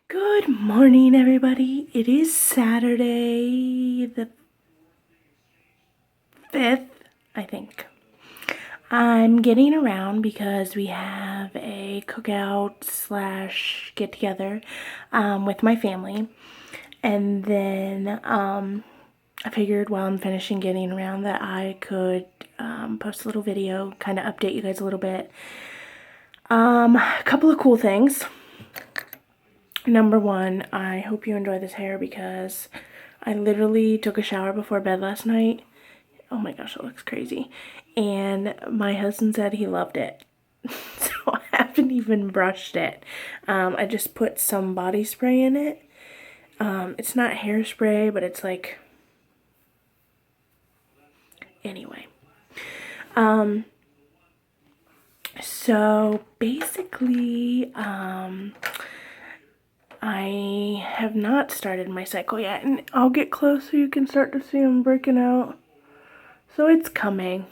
Good morning, everybody. It is Saturday the 5th, I think. I'm getting around because we have a cookout slash get together with my family. And then I figured while I'm finishing getting around that I could post a little video, kind of update you guys a little bit. A couple of cool things. Number one, I hope you enjoy this hair because I literally took a shower before bed last night. Oh my gosh, it looks crazy. And my husband said he loved it. So I haven't even brushed it. I just put some body spray in it. It's not hairspray, but it's like... Anyway. So basically, I have not started my cycle yet, and I'll get close so you can start to see them breaking out. So it's coming.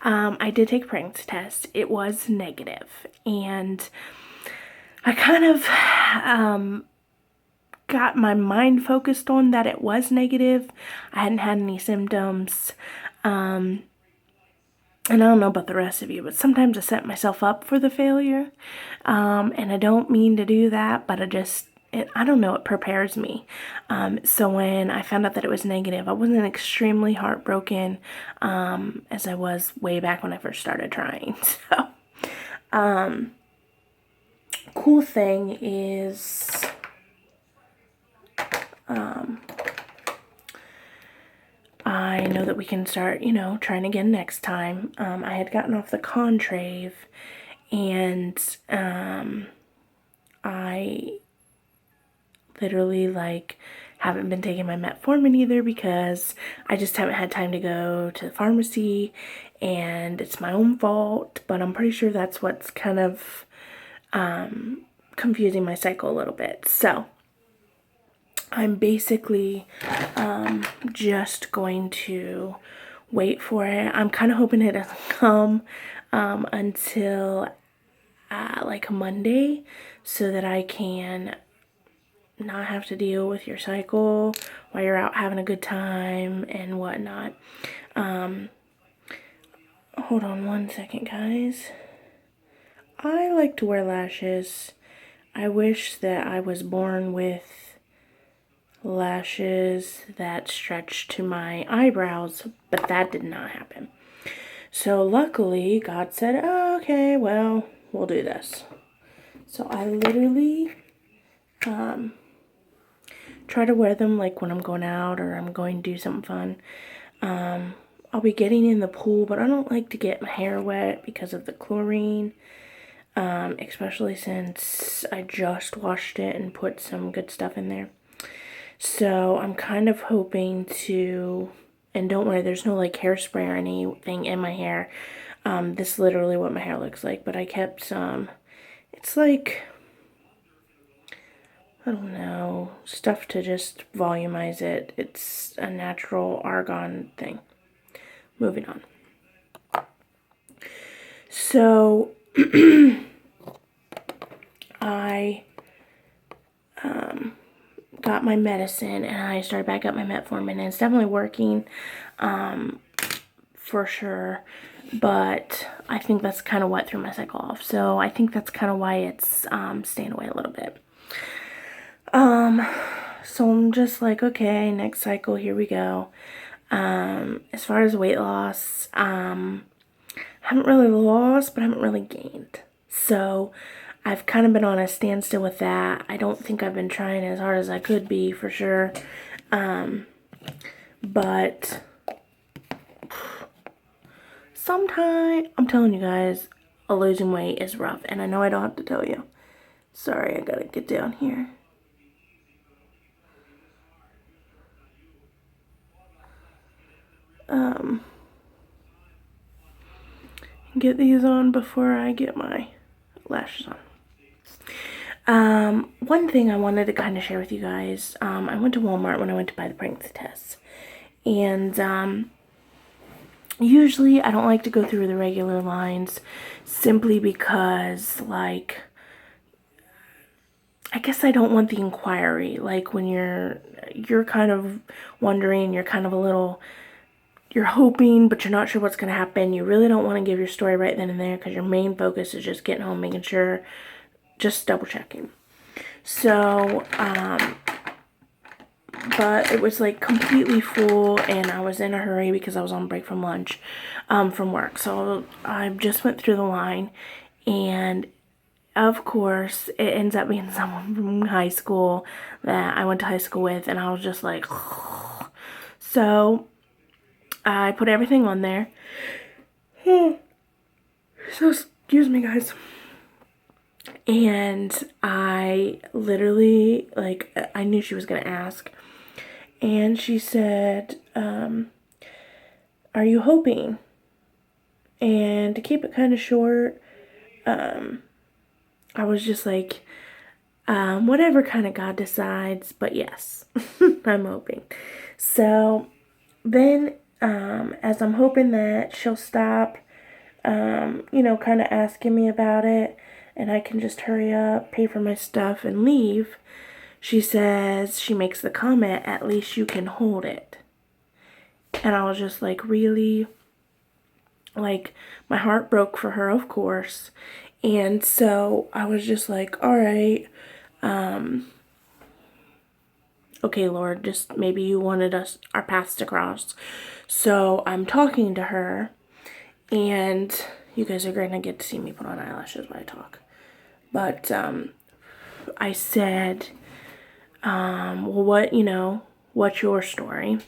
I did take a pregnancy test. It was negative, and I kind of got my mind focused on that it was negative. I hadn't had any symptoms. And I don't know about the rest of you, but sometimes I set myself up for the failure. And I don't mean to do that, but I don't know, it prepares me. So when I found out that it was negative, I wasn't extremely heartbroken as I was way back when I first started trying. So, cool thing is, I know that we can start, trying again next time. I had gotten off the Contrave, and I literally, haven't been taking my metformin either because I just haven't had time to go to the pharmacy, and it's my own fault, but I'm pretty sure that's what's kind of confusing my cycle a little bit. So I'm basically just going to wait for it. I'm kind of hoping it doesn't come until like Monday, so that I can not have to deal with your cycle while you're out having a good time and whatnot. Hold on one second, guys. I like to wear lashes. I wish that I was born with lashes that stretch to my eyebrows, but that did not happen. So luckily, God said, oh, okay, well, we'll do this. So I literally try to wear them like when I'm going out or I'm going to do something fun. I'll be getting in the pool, but I don't like to get my hair wet because of the chlorine. Especially since I just washed it and put some good stuff in there. So I'm kind of hoping to, and don't worry, there's no like hairspray or anything in my hair. This is literally what my hair looks like, but I kept some, it's like, I don't know, stuff to just volumize it. It's a natural argan thing. Moving on. So I got my medicine and I started back up my metformin, and it's definitely working for sure, but I think that's kind of what threw my cycle off. So I think that's kind of why it's staying away a little bit. So I'm just like, okay, next cycle, here we go. As far as weight loss, I haven't really lost, but I haven't really gained. So I've kind of been on a standstill with that. I don't think I've been trying as hard as I could be, for sure. But sometimes, I'm telling you guys, losing weight is rough. And I know I don't have to tell you. Sorry, I gotta get down here. Get these on before I get my lashes on. One thing I wanted to kind of share with you guys, I went to Walmart when I went to buy the pregnancy tests, and usually I don't like to go through the regular lines simply because, like, I guess I don't want the inquiry, like when you're kind of wondering, you're kind of a little, you're hoping, but you're not sure what's going to happen. You really don't want to give your story right then and there because your main focus is just getting home, making sure, just double checking. So, but it was like completely full, and I was in a hurry because I was on break from lunch, from work. So I just went through the line, and of course, it ends up being someone from high school that I went to high school with, and I was just like, so I put everything on there. So, excuse me, guys. And I literally, like, I knew she was going to ask. And she said, are you hoping? And to keep it kind of short, I was just like, whatever kind of God decides, but yes, I'm hoping. So then, as I'm hoping that she'll stop, kind of asking me about it, and I can just hurry up, pay for my stuff, and leave, she says, she makes the comment, at least you can hold it. And I was just like, really? Like, my heart broke for her, of course. And so I was just like, all right, okay, Lord, just maybe you wanted our paths to cross. So I'm talking to her, and you guys are going to get to see me put on eyelashes while I talk. But I said, well, what's your story?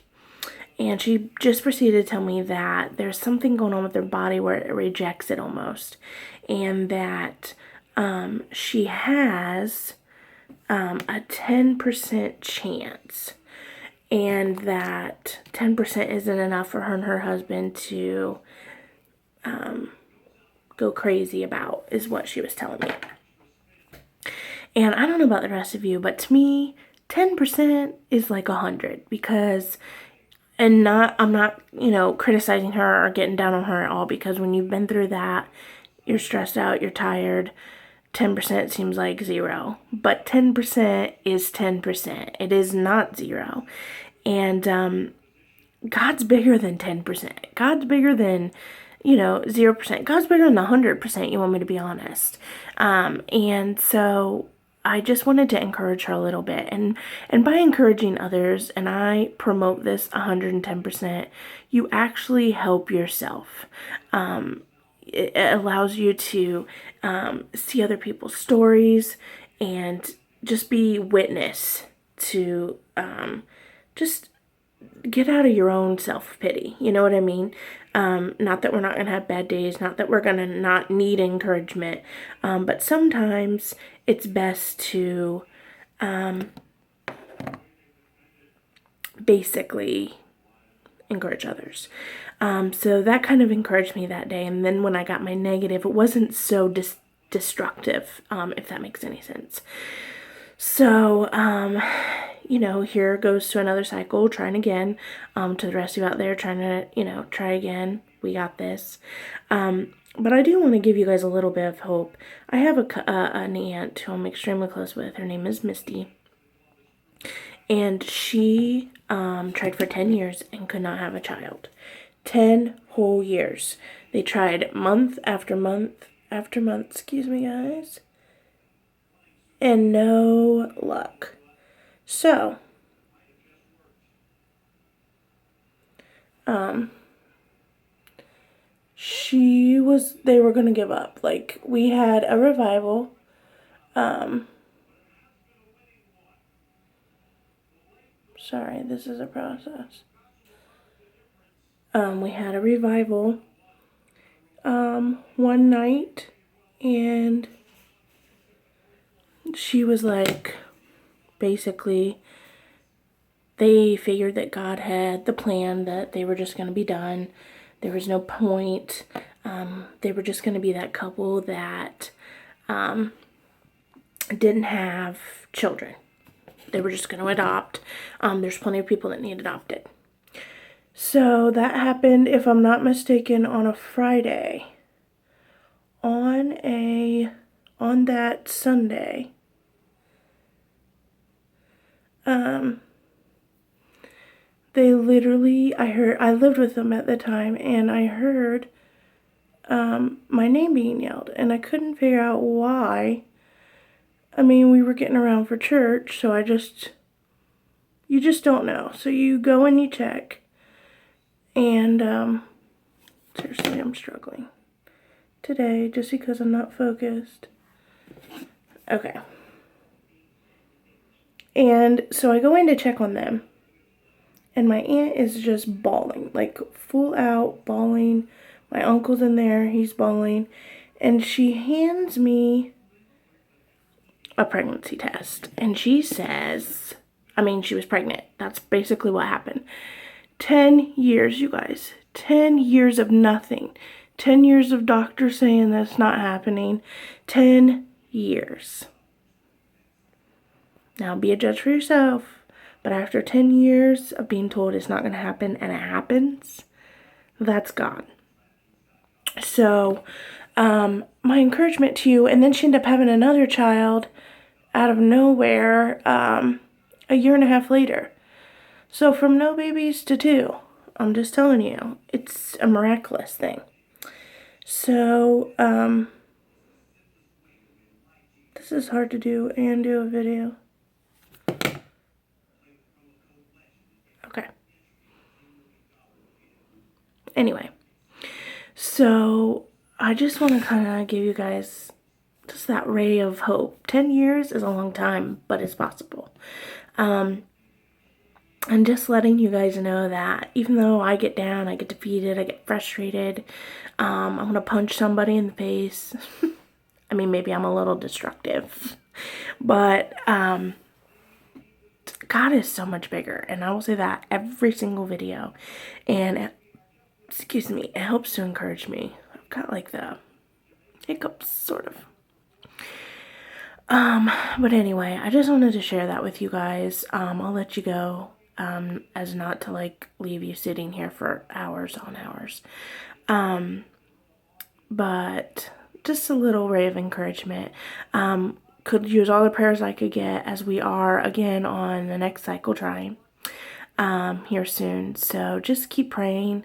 And she just proceeded to tell me that there's something going on with her body where it rejects it almost. And that she has a 10% chance. And that 10% isn't enough for her and her husband to go crazy about, is what she was telling me. And I don't know about the rest of you, but to me, 10% is like 100, because, and I'm not, criticizing her or getting down on her at all, because when you've been through that, you're stressed out, you're tired, 10% seems like zero. But 10% is 10%. It is not zero. And God's bigger than 10%. God's bigger than 0%. God's bigger than 100%, you want me to be honest. And so I just wanted to encourage her a little bit. And by encouraging others, and I promote this 110%, you actually help yourself. It allows you to see other people's stories and just be witness to just get out of your own self-pity. You know what I mean? Not that we're not going to have bad days, not that we're going to not need encouragement, but sometimes it's best to basically encourage others. So that kind of encouraged me that day. And then when I got my negative, it wasn't so destructive, if that makes any sense. So, here goes to another cycle, trying again. To the rest of you out there, trying to, try again. We got this. But I do want to give you guys a little bit of hope. I have an aunt who I'm extremely close with. Her name is Misty. And she tried for 10 years and could not have a child. 10 whole years. They tried month after month after month, excuse me, guys. And no luck. So, they were going to give up. Like, we had a revival. Sorry, this is a process. We had a revival, one night, and she was like, basically, they figured that God had the plan that they were just going to be done. There was no point. They were just going to be that couple that didn't have children. They were just going to adopt. There's plenty of people that need adopted. So that happened, if I'm not mistaken, on a Friday. On that Sunday, they literally, I lived with them at the time, and I heard my name being yelled, and I couldn't figure out why. I mean, we were getting around for church, so you just don't know. So you go and you check, and seriously, I'm struggling today just because I'm not focused. Okay. And so I go in to check on them, and my aunt is just bawling, like full out bawling. My uncle's in there, he's bawling, and she hands me a pregnancy test, and she says, she was pregnant. That's basically what happened. 10 years, you guys. 10 years of nothing. 10 years of doctors saying that's not happening. 10 years. Now, be a judge for yourself. But after 10 years of being told it's not going to happen and it happens, that's God. So, my encouragement to you, and then she ended up having another child out of nowhere a year and a half later. So from no babies to 2, I'm just telling you, it's a miraculous thing. So, this is hard to do and do a video. Okay. Anyway, so I just want to kind of give you guys just that ray of hope. 10 years is a long time, but it's possible. And just letting you guys know that even though I get down, I get defeated, I get frustrated, I'm going to punch somebody in the face. Maybe I'm a little destructive, but God is so much bigger, and I will say that every single video, and it helps to encourage me. I've got like the hiccups, sort of. But anyway, I just wanted to share that with you guys. I'll let you go, as not to like leave you sitting here for hours on hours. But just a little ray of encouragement. Could use all the prayers I could get, as we are again on the next cycle trying here soon. So just keep praying.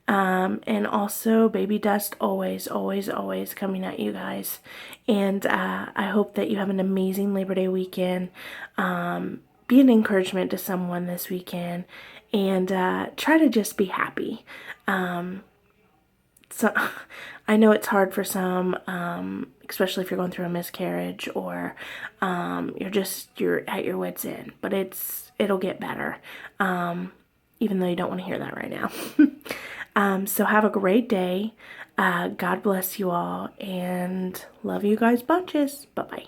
And also baby dust always, always, always coming at you guys. And I hope that you have an amazing Labor Day weekend. Be an encouragement to someone this weekend, and try to just be happy. So I know it's hard for some, especially if you're going through a miscarriage, or you're at your wit's end, but it'll get better, even though you don't want to hear that right now. So have a great day. God bless you all, and love you guys bunches. Bye-bye.